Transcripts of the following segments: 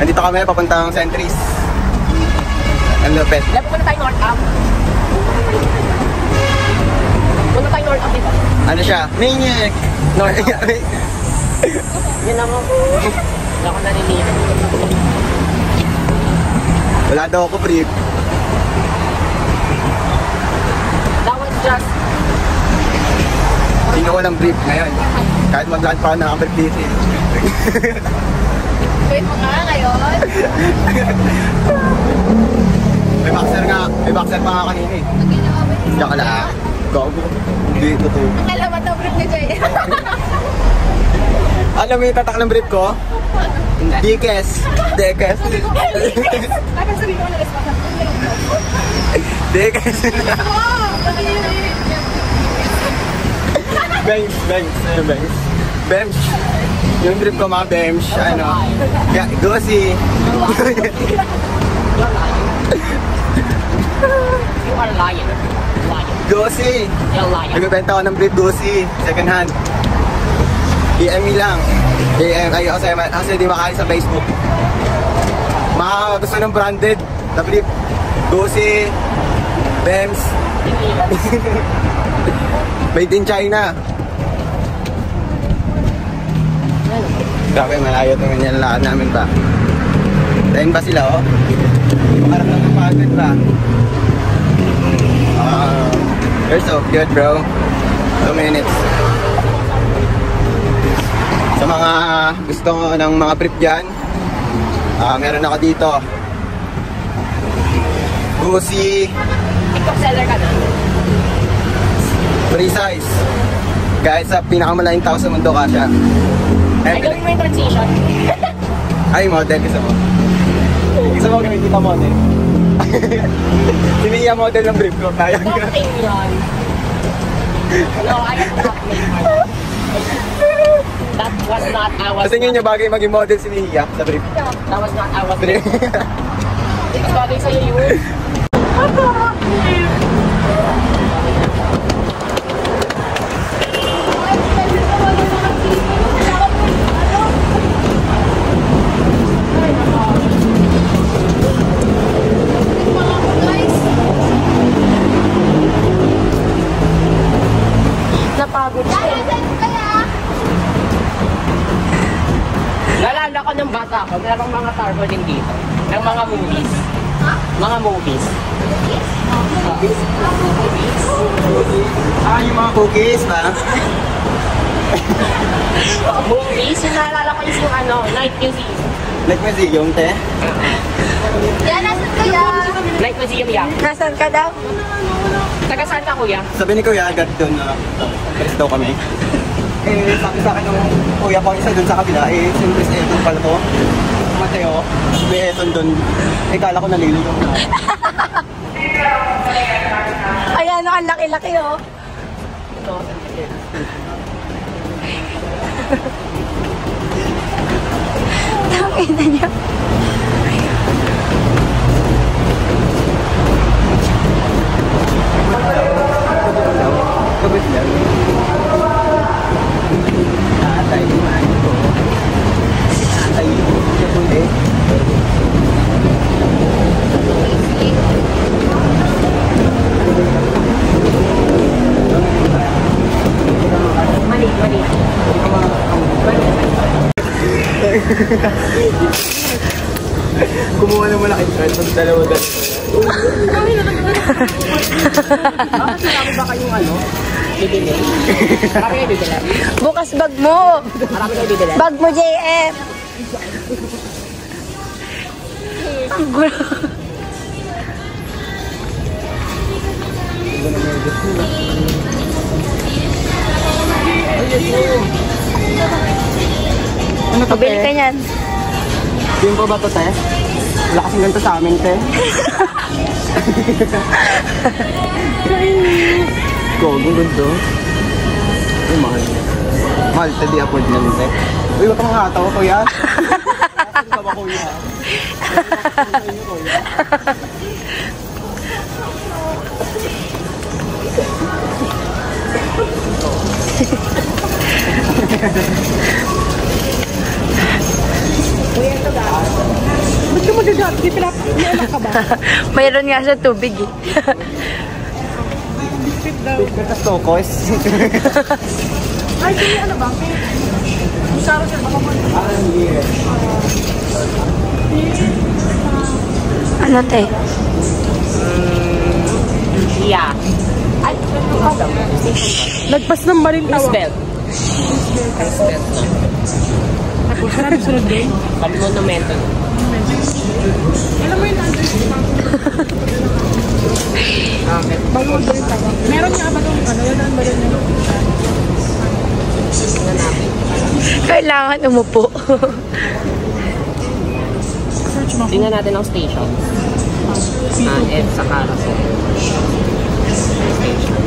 Nandito kami, papuntang Centris. Ang lupit. Left muna tayo North Up. Punta tayo North Up dito. Ano siya? Maniac! North Up. Yan naman po. Wala ko naniniyak. Wala daw ako brief. That was just... Sino walang brief ngayon? Kahit mag-land pa na brief dito. Wait mo nga ngayon. May boxer pa nga kanina eh. Tsaka lang. Gago. Hindi, totoo. Ang alamat na brief ni Jay. Alam mo yung tatak ng brief ko? Dikes. Dekes. Ay, pag sabihin ko na responsa. Dekes. Bench. Ano bench? Bench. Yung brief ko mga bench. Ano? Yeah, gossy. You are lying. Lying. Gosi! You're lying. Nagbibenta ako ng brief Gosi. Second hand. DM me lang. DM kayo kasi di makakain sa Facebook. Mga gusto ng branded na brief. Gosi. Bems. Made in China. Grabe, malayo naman yan lahat namin ba? Dahin ba sila, oh? Makarap lang ng pagod ba? You're so cute, bro. 2 minutes. Sa mga gusto ng mga brief dyan, meron ako dito. Gucci. TikTok seller ka na. Free size. Kahit sa pinakamalaking tao sa mundo ka siya. Ay, gawin mo yung transition. Ay, model. Gusto mo? Gusto mo gawin kita model? Si Mia model ng brief ko. Kaya ka. Okay yun. No, I am not making That was not our... Kasi ngayon niya bagay maging model si Mia sa brief. That was not our... Brief. Mas bagay sa'yo yun. Napagod siya. Nalala ko ng bata ko, merong mga tarpo din dito. Ng mga movies. Mga movies. Yung mga cookies ba? Movies? Yung naalala ko is yung ano, Night Museum. Like museum, te? Yan, nasan ka yan? Night Museum yan. Nasaan ka daw? Taga saan ka, kuya? Sabi ni Kuya agad doon na pares daw kami. Sabi sa akin ng kuya ko isa doon sa kabila, siyempre si Eton pala to. Mateo, may Eton doon. Kala ko nalilito na. Ayan, ang laki-laki, oh. Tangina niya. Kabit lang. Atay, man ko. Atay, kapuli. Mali. Kumuha ng malaking card, pag dalawa. Marami ba kayong ano? Bibili? Marami kayo bibili? Bukas bag mo. Marami kayo bibili? Bag mo, JF. Ang gulo. Ano to, Pabili ka niyan. Bimbo ba to, te? Wala kasing ganito sa amin, te. Go, gundo. Ay, mahal. Mahal, te, di afford na te. Uy, wag kang makatawa, kuya. Saan ka ba, kuya? Ba't ka magagat? Di pala, may anak ka ba? Mayroon nga siya tubig, eh. Big ka sa Stokos. Ay, kaya ano ba? Saro siya, baka mo. Ano, te? Yeah. Ay, Nagpas ng marin tawa. Belt. Belt na. Tapos, ano sunod din? Monumento. Alam mo yun, Okay. balon din tawa. Meron nga balon, ano yun ang balon yun? Kailangan umupo. Search mo. Tingnan natin ang station. F sa Caracol. Station.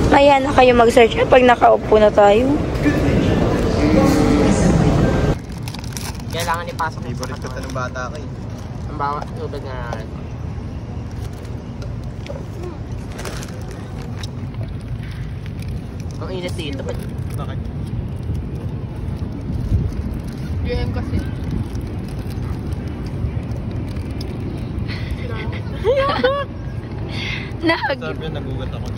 Ayan na kayo mag-search pag nakaupo na tayo. Kailangan ipasok yung Favorite ko ng bata ko, eh. Ang bawa, tubig na natin. ang init dito. Bakit? GM kasi. Nag. Sabi nagugat ako.